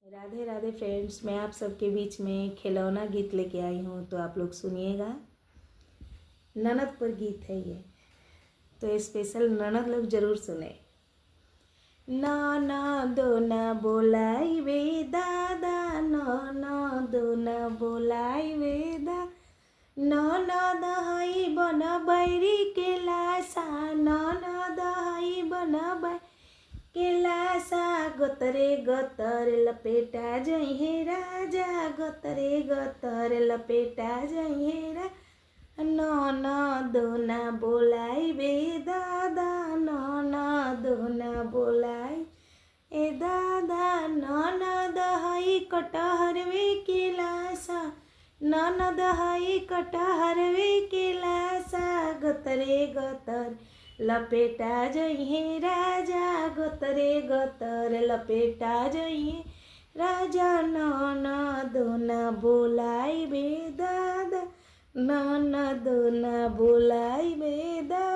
Radhe Radhe friends, मैं आप सबके बीच में खिलौना गीत लेके आई हूँ, तो आप लोग सुनिएगा। ननद पर गीत है ये, तो स्पेशल ननद लोग जरूर सुने। ननदो न बोलाई वे दादा, ननदो न बोलाई वे दा, ननद हई बन बैरी के लासा, ननद हई बन के लासा, गतरे गतर लपेटा जइहे राजा, गतरे गतर लपेटा जइहे राजा, ननदो न बोलाई बे दादा, ननदो न बोलाई ए दादा, ननद हई कटहर वे के लासा, ननद हई कटहर वे के लासा, गतरे गतर लपेटा जइहे राजा, गतरे गतर लपेटा जइहे राजा, ननदो न बोलाई बे दादा, ननदो न बोलाई बे दादा।